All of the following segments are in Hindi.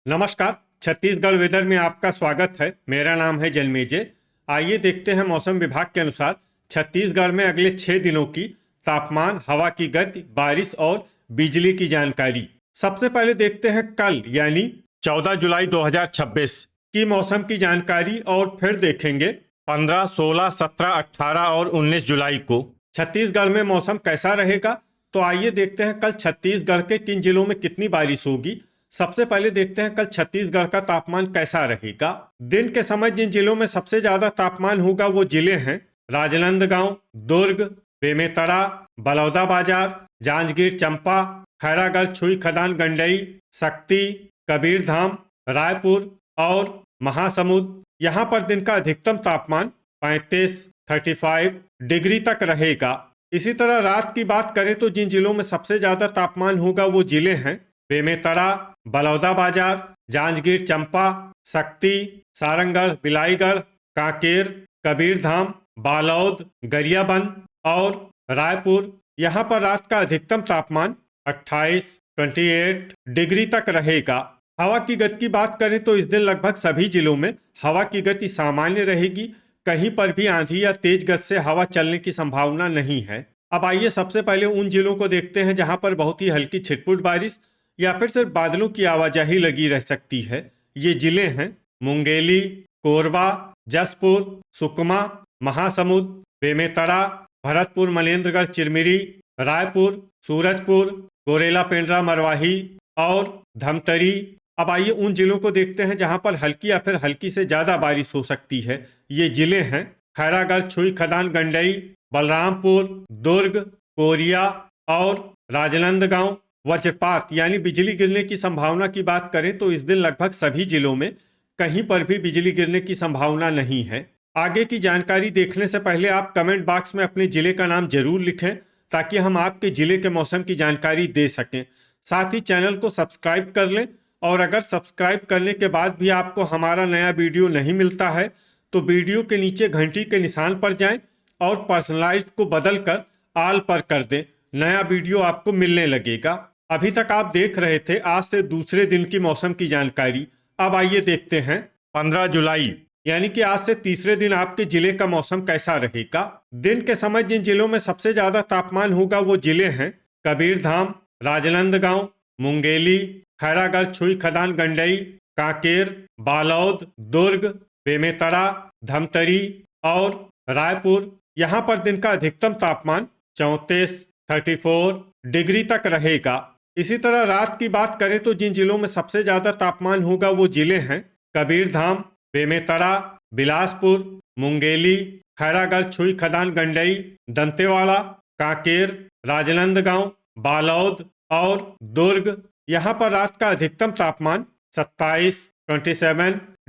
नमस्कार। छत्तीसगढ़ वेदर में आपका स्वागत है। मेरा नाम है जन्मेजय। आइए देखते हैं मौसम विभाग के अनुसार छत्तीसगढ़ में अगले 6 दिनों की तापमान, हवा की गति, बारिश और बिजली की जानकारी। सबसे पहले देखते हैं कल यानी 14 जुलाई 2026 की मौसम की जानकारी और फिर देखेंगे 15, 16, 17, 18 और 19 जुलाई को छत्तीसगढ़ में मौसम कैसा रहेगा। तो आइए देखते हैं कल छत्तीसगढ़ के किन जिलों में कितनी बारिश होगी। सबसे पहले देखते हैं कल छत्तीसगढ़ का तापमान कैसा रहेगा। दिन के समय जिन जिलों में सबसे ज्यादा तापमान होगा वो जिले हैं राजनांदगांव, दुर्ग, बेमेतरा, बलौदाबाजार, जांजगीर चांपा, खैरागढ़, छुई खदान, गंडई, शक्ति, कबीरधाम, रायपुर और महासमुंद। यहाँ पर दिन का अधिकतम तापमान 35 डिग्री तक रहेगा। इसी तरह रात की बात करें तो जिन जिलों में सबसे ज्यादा तापमान होगा वो जिले हैं बेमेतरा, बलौदाबाजार, जांजगीर चांपा, शक्ति, सारंगढ़, बिलाईगढ़, कांकेर, कबीरधाम, बालोद, गरियाबंद और रायपुर। यहाँ पर रात का अधिकतम तापमान 28 डिग्री तक रहेगा। हवा की गति की बात करें तो इस दिन लगभग सभी जिलों में हवा की गति सामान्य रहेगी। कहीं पर भी आंधी या तेज गति से हवा चलने की संभावना नहीं है। अब आइए सबसे पहले उन जिलों को देखते हैं जहां पर बहुत ही हल्की छिटपुट बारिश या फिर सिर्फ बादलों की आवाजाही लगी रह सकती है। ये जिले हैं मुंगेली, कोरबा, जसपुर, सुकमा, महासमुंद, बेमेतरा, भरतपुर, मनेन्द्रगढ़, चिरमिरी, रायपुर, सूरजपुर, गोरेला, पेंड्रा, मरवाही और धमतरी। अब आइए उन जिलों को देखते हैं जहां पर हल्की या फिर हल्की से ज्यादा बारिश हो सकती है। ये जिले हैं खैरागढ़, छुई खदान, गंडई, बलरामपुर, दुर्ग, कोरिया और राजनांदगांव। वज्रपात यानी बिजली गिरने की संभावना की बात करें तो इस दिन लगभग सभी जिलों में कहीं पर भी बिजली गिरने की संभावना नहीं है। आगे की जानकारी देखने से पहले आप कमेंट बॉक्स में अपने जिले का नाम जरूर लिखें ताकि हम आपके जिले के मौसम की जानकारी दे सकें। साथ ही चैनल को सब्सक्राइब कर लें और अगर सब्सक्राइब करने के बाद भी आपको हमारा नया वीडियो नहीं मिलता है तो वीडियो के नीचे घंटी के निशान पर जाएं और पर्सनलाइज्ड को बदल कर ऑल पर कर दें। नया वीडियो आपको मिलने लगेगा। अभी तक आप देख रहे थे आज से दूसरे दिन की मौसम की जानकारी। अब आइए देखते हैं 15 जुलाई यानी कि आज से तीसरे दिन आपके जिले का मौसम कैसा रहेगा। दिन के समय जिन जिलों में सबसे ज्यादा तापमान होगा वो जिले हैं कबीरधाम, राजनांदगांव, मुंगेली, खैरागढ़, छुई खदान, गंडई, कांकेर, बालोद, दुर्ग, बेमेतरा, धमतरी और रायपुर। यहाँ पर दिन का अधिकतम तापमान 34 डिग्री तक रहेगा। इसी तरह रात की बात करें तो जिन जिलों में सबसे ज्यादा तापमान होगा वो जिले हैं कबीरधाम, बेमेतरा, बिलासपुर, मुंगेली, खैरागढ़, छुई खदान, गंडई, दंतेवाड़ा, कांकेर, राजनांदगांव, बालोद और दुर्ग। यहाँ पर रात का अधिकतम तापमान 27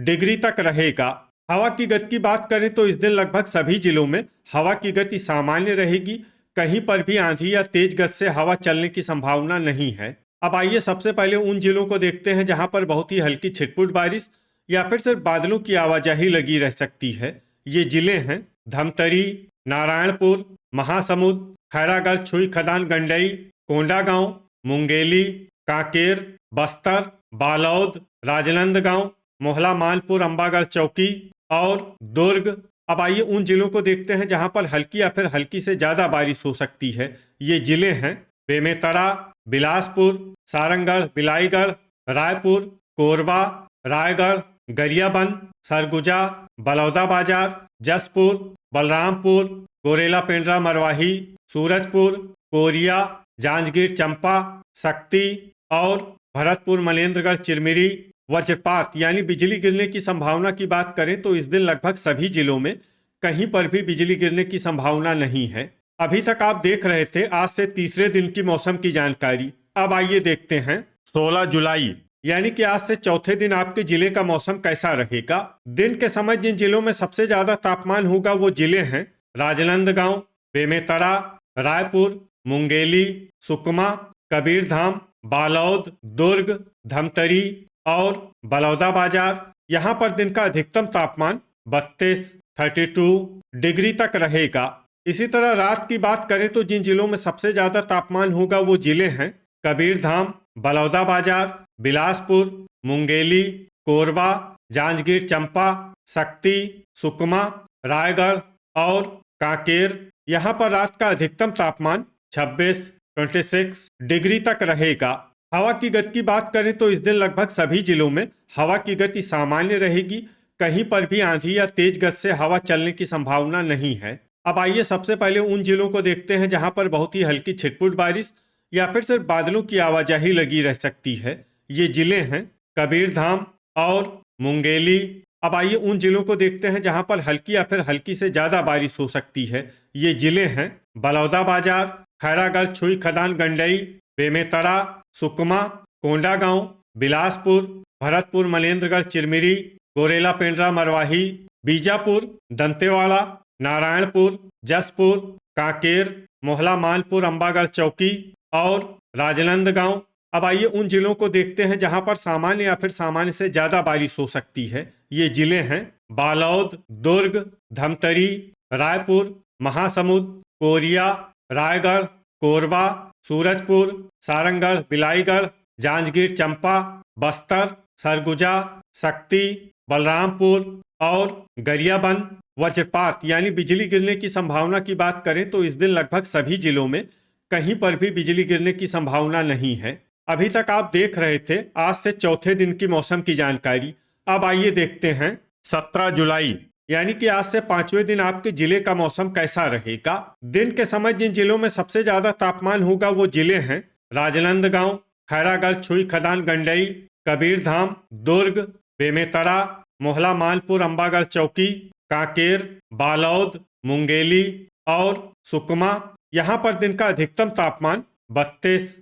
डिग्री तक रहेगा। हवा की गति की बात करें तो इस दिन लगभग सभी जिलों में हवा की गति सामान्य रहेगी। कहीं पर भी आंधी या तेज गति से हवा चलने की संभावना नहीं है। अब आइए सबसे पहले उन जिलों को देखते हैं जहां पर बहुत ही हल्की छिटपुट बारिश या फिर सिर्फ बादलों की आवाजाही लगी रह सकती है। ये जिले हैं धमतरी, नारायणपुर, महासमुंद, खैरागढ़, छुई खदान, गंडई, कोंडागांव, मुंगेली, कांकेर, बस्तर, बालोद, राजनांदगांव, मोहला, मानपुर, अंबागढ़ चौकी और दुर्ग। अब आइए उन जिलों को देखते हैं जहां पर हल्की या फिर हल्की से ज्यादा बारिश हो सकती है। ये जिले हैं बेमेतरा, बिलासपुर, सारंगढ़, बिलाईगढ़, रायपुर, कोरबा, रायगढ़, गरियाबंद, सरगुजा, बलौदाबाजार, जसपुर, बलरामपुर, गोरेला, पेंड्रा, मरवाही, सूरजपुर, कोरिया, जांजगीर चांपा, शक्ति और भरतपुर, मनेन्द्रगढ़, चिरमिरी। वज्रपात यानी बिजली गिरने की संभावना की बात करें तो इस दिन लगभग सभी जिलों में कहीं पर भी बिजली गिरने की संभावना नहीं है। अभी तक आप देख रहे थे आज से तीसरे दिन की मौसम की जानकारी। अब आइए देखते हैं 16 जुलाई यानी कि आज से चौथे दिन आपके जिले का मौसम कैसा रहेगा। दिन के समय जिन जिलों में सबसे ज्यादा तापमान होगा वो जिले हैं राजनांदगांव, बेमेतरा, रायपुर, मुंगेली, सुकमा, कबीरधाम, बालोद, दुर्ग, धमतरी और बलौदाबाजार। यहाँ पर दिन का अधिकतम तापमान 32 डिग्री तक रहेगा। इसी तरह रात की बात करें तो जिन जिलों में सबसे ज्यादा तापमान होगा वो जिले हैं कबीरधाम, बलौदाबाजार, बिलासपुर, मुंगेली, कोरबा, जांजगीर चांपा, शक्ति, सुकमा, रायगढ़ और कांकेर। यहाँ पर रात का अधिकतम तापमान 26 डिग्री तक रहेगा। हवा की गति की बात करें तो इस दिन लगभग सभी जिलों में हवा की गति सामान्य रहेगी। कहीं पर भी आंधी या तेज गति से हवा चलने की संभावना नहीं है। अब आइए सबसे पहले उन जिलों को देखते हैं जहां पर बहुत ही हल्की छिटपुट बारिश या फिर सिर्फ बादलों की आवाजाही लगी रह सकती है। ये जिले हैं कबीरधाम और मुंगेली। अब आइए उन जिलों को देखते हैं जहां पर हल्की या फिर हल्की से ज्यादा बारिश हो सकती है। ये जिले हैं बलौदाबाजार, खैरागढ़, छुई खदान, गंडई, बेमेतरा, सुकमा, कोंडागांव, बिलासपुर, भरतपुर, मनेन्द्रगढ़, चिरमिरी, गोरेला, पेंड्रा, मरवाही, बीजापुर, दंतेवाड़ा, नारायणपुर, जसपुर, कांकेर, मोहला, मानपुर, अंबागढ़ चौकी और राजनांदगांव। अब आइए उन जिलों को देखते हैं जहां पर सामान्य या फिर सामान्य से ज्यादा बारिश हो सकती है। ये जिले हैं बालोद, दुर्ग, धमतरी, रायपुर, महासमुंद, कोरिया, रायगढ़, कोरबा, सूरजपुर, सारंगढ़, बिलाईगढ़, जांजगीर चांपा, बस्तर, सरगुजा, शक्ति, बलरामपुर और गरियाबंद। वज्रपात यानी बिजली गिरने की संभावना की बात करें तो इस दिन लगभग सभी जिलों में कहीं पर भी बिजली गिरने की संभावना नहीं है। अभी तक आप देख रहे थे आज से चौथे दिन की मौसम की जानकारी। अब आइए देखते हैं 17 जुलाई यानी कि आज से पांचवें दिन आपके जिले का मौसम कैसा रहेगा। दिन के समय जिन जिलों में सबसे ज्यादा तापमान होगा वो जिले हैं राजनांदगांव, खैरागढ़, छुई खदान, गंडई, कबीरधाम, दुर्ग, बेमेतरा, मोहला, मानपुर, अंबागढ़ चौकी, कांकेर, बालोद, मुंगेली और सुकमा। यहाँ पर दिन का अधिकतम तापमान 32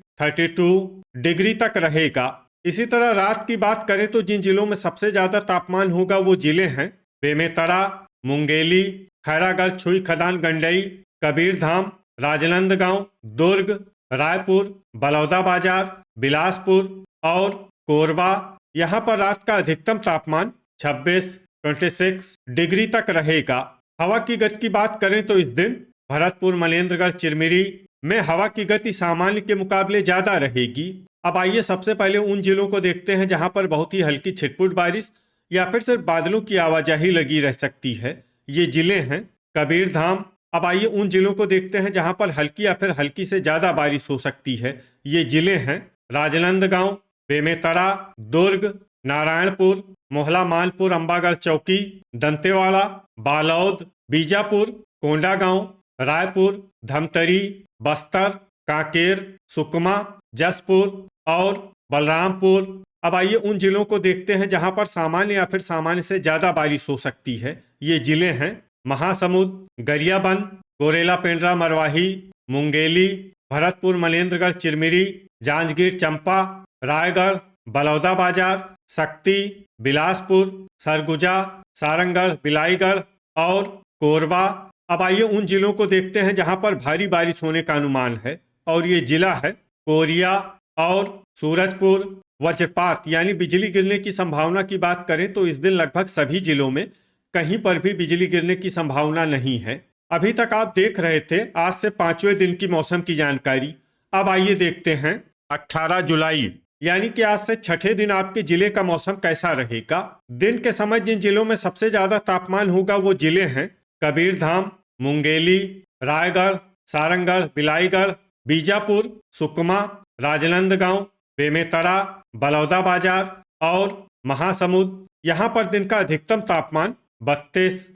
डिग्री तक रहेगा। इसी तरह रात की बात करें तो जिन जिलों में सबसे ज्यादा तापमान होगा वो जिले हैं बेमेतरा, मुंगेली, खैरागढ़, छुई खदान, गंडई, कबीरधाम, राजनांदगांव, दुर्ग, रायपुर, बलौदाबाजार, बिलासपुर और कोरबा। यहाँ पर रात का अधिकतम तापमान 26 डिग्री तक रहेगा। हवा की गति की बात करें तो इस दिन भरतपुर, मनेन्द्रगढ़, चिरमिरी में हवा की गति सामान्य के मुकाबले ज्यादा रहेगी। अब आइए सबसे पहले उन जिलों को देखते हैं जहां पर बहुत ही हल्की छिटपुट बारिश या फिर सिर्फ बादलों की आवाजाही लगी रह सकती है। ये जिले हैं कबीरधाम। अब आइए उन जिलों को देखते हैं जहां पर हल्की या फिर हल्की से ज्यादा बारिश हो सकती है। ये जिले हैं राजनांदगांव, बेमेतरा, दुर्ग, नारायणपुर, मोहला, मानपुर, अंबागढ़ चौकी, दंतेवाड़ा, बालोद, बीजापुर, कोंडागांव, रायपुर, धमतरी, बस्तर, कांकेर, सुकमा, जसपुर और बलरामपुर। अब आइए उन जिलों को देखते हैं जहां पर सामान्य या फिर सामान्य से ज्यादा बारिश हो सकती है। ये जिले हैं महासमुंद, गरियाबंद, गोरेला, पेंड्रा, मरवाही, मुंगेली, भरतपुर, मनेन्द्रगढ़, चिरमिरी, जांजगीर चांपा, रायगढ़, बलौदाबाजार, शक्ति, बिलासपुर, सरगुजा, सारंगढ़, बिलाईगढ़ और कोरबा। अब आइए उन जिलों को देखते हैं जहां पर भारी बारिश होने का अनुमान है और ये जिला है कोरिया और सूरजपुर। वज्रपात यानी बिजली गिरने की संभावना की बात करें तो इस दिन लगभग सभी जिलों में कहीं पर भी बिजली गिरने की संभावना नहीं है। अभी तक आप देख रहे थे आज से पांचवें दिन की मौसम की जानकारी। अब आइए देखते हैं 18 जुलाई यानी कि आज से छठे दिन आपके जिले का मौसम कैसा रहेगा। दिन के समय जिन जिलों में सबसे ज्यादा तापमान होगा वो जिले हैं कबीरधाम, मुंगेली, रायगढ़, सारंगढ़, बिलाईगढ़, बीजापुर, सुकमा, राजनांदगांव, बेमेतरा, बलौदाबाजार और महासमुंद। यहाँ पर दिन का अधिकतम तापमान 32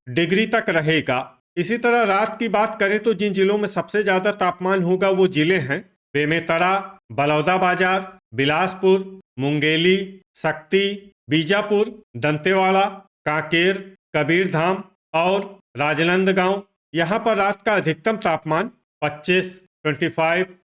डिग्री तक रहेगा। इसी तरह रात की बात करें तो जिन जिलों में सबसे ज्यादा तापमान होगा वो जिले हैं बेमेतरा, बलौदाबाजार, बिलासपुर, मुंगेली, शक्ति, बीजापुर, दंतेवाड़ा, कांकेर, कबीरधाम और राजनांदगांव। यहाँ पर रात का अधिकतम तापमान 25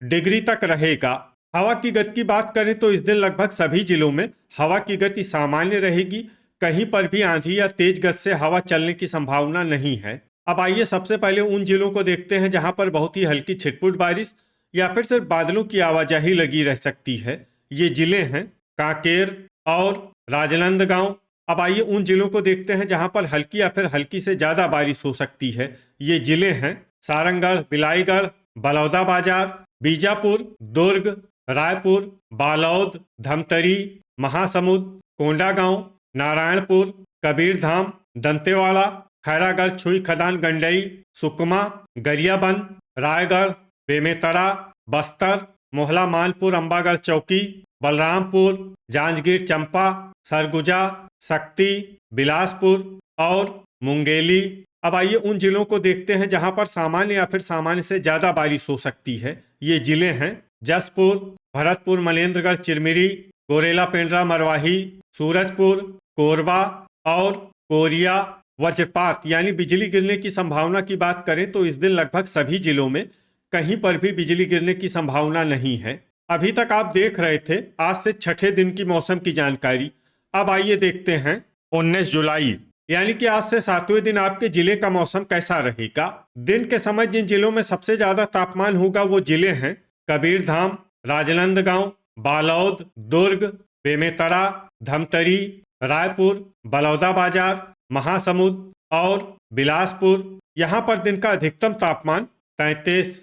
डिग्री तक रहेगा। हवा की गति की बात करें तो इस दिन लगभग सभी जिलों में हवा की गति सामान्य रहेगी। कहीं पर भी आंधी या तेज गति से हवा चलने की संभावना नहीं है। अब आइए सबसे पहले उन जिलों को देखते हैं जहां पर बहुत ही हल्की छिटपुट बारिश या फिर सिर्फ बादलों की आवाजाही लगी रह सकती है। ये जिले हैं कांकेर और राजनांदगांव। अब आइए उन जिलों को देखते हैं जहां पर हल्की या फिर हल्की से ज्यादा बारिश हो सकती है। ये जिले हैं सारंगढ़, बिलाईगढ़, बलौदाबाजार, बीजापुर, दुर्ग, रायपुर, बालोद, धमतरी, महासमुंद, कोंडागांव, नारायणपुर, कबीरधाम, दंतेवाड़ा, खैरागढ़ छुई खदान गंडई, सुकमा, गरियाबंद, रायगढ़, बेमेतरा, बस्तर, मोहला मानपुर अंबागढ़ चौकी, बलरामपुर, जांजगीर चंपा, सरगुजा, शक्ति, बिलासपुर और मुंगेली। अब आइए उन जिलों को देखते हैं जहां पर सामान्य या फिर सामान्य से ज्यादा बारिश हो सकती है। ये जिले हैं जसपुर, भरतपुर, मनेन्द्रगढ़, चिरमिरी, गोरेला, पेंड्रा, मरवाही, सूरजपुर, कोरबा और कोरिया। वज्रपात यानी बिजली गिरने की संभावना की बात करें तो इस दिन लगभग सभी जिलों में कहीं पर भी बिजली गिरने की संभावना नहीं है। अभी तक आप देख रहे थे आज से छठे दिन की मौसम की जानकारी। अब आइए देखते हैं 19 जुलाई यानी कि आज से 7वें दिन आपके जिले का मौसम कैसा रहेगा। दिन के समय जिन जिलों में सबसे ज्यादा तापमान होगा वो जिले हैं कबीरधाम, राजनांदगांव, बालोद, दुर्ग, बेमेतरा, धमतरी, रायपुर, बलौदाबाजार, महासमुंद और बिलासपुर। यहाँ पर दिन का अधिकतम तापमान 33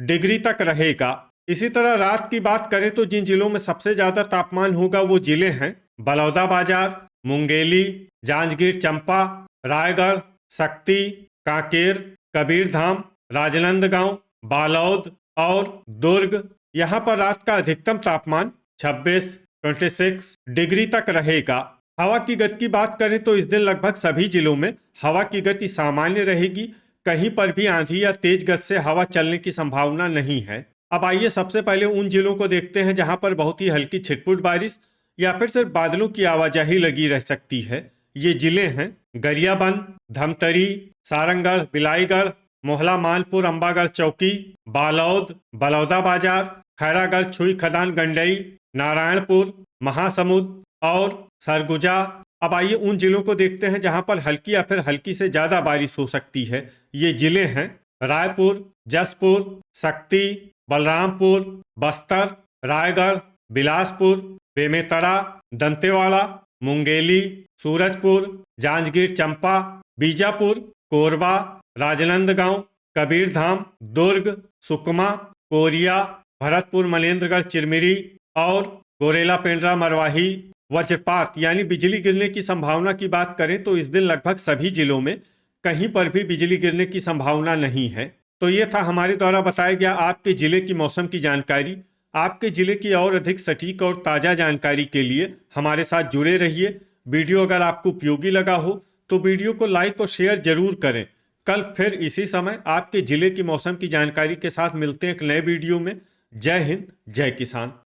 डिग्री तक रहेगा। इसी तरह रात की बात करें तो जिन जिलों में सबसे ज्यादा तापमान होगा वो जिले हैं बलौदाबाजार, मुंगेली, जांजगीर चंपा, रायगढ़, शक्ति, कांकेर, कबीरधाम, राजनांदगांव, बालोद और दुर्ग। यहाँ पर रात का अधिकतम तापमान 26 डिग्री तक रहेगा। हवा की गति की बात करें तो इस दिन लगभग सभी जिलों में हवा की गति सामान्य रहेगी। कहीं पर भी आंधी या तेज गति से हवा चलने की संभावना नहीं है। अब आइए सबसे पहले उन जिलों को देखते हैं जहां पर बहुत ही हल्की छिटपुट बारिश या फिर सिर्फ बादलों की आवाजाही लगी रह सकती है। ये जिले हैं गरियाबंद, धमतरी, सारंगढ़, बिलाईगढ़, मोहला मानपुर अंबागढ़ चौकी, बालोद, बलौदाबाजार, खैरागढ़ छुई खदान गंडई, नारायणपुर, महासमुंद और सरगुजा। अब आइए उन जिलों को देखते हैं जहां पर हल्की या फिर हल्की से ज्यादा बारिश हो सकती है। ये जिले हैं रायपुर, जसपुर, शक्ति, बलरामपुर, बस्तर, रायगढ़, बिलासपुर, बेमेतरा, दंतेवाड़ा, मुंगेली, सूरजपुर, जांजगीर चंपा, बीजापुर, कोरबा, राजनांदगांव, कबीरधाम, दुर्ग, सुकमा, कोरिया, भरतपुर, मनेन्द्रगढ़, चिरमिरी और गोरेला, पेंड्रा, मरवाही। वज्रपात यानी बिजली गिरने की संभावना की बात करें तो इस दिन लगभग सभी जिलों में कहीं पर भी बिजली गिरने की संभावना नहीं है। तो ये था हमारे द्वारा बताया गया आपके जिले की मौसम की जानकारी। आपके जिले की और अधिक सटीक और ताज़ा जानकारी के लिए हमारे साथ जुड़े रहिए। वीडियो अगर आपको उपयोगी लगा हो तो वीडियो को लाइक और शेयर जरूर करें। कल फिर इसी समय आपके जिले की मौसम की जानकारी के साथ मिलते हैं एक नए वीडियो में। जय हिंद, जय किसान।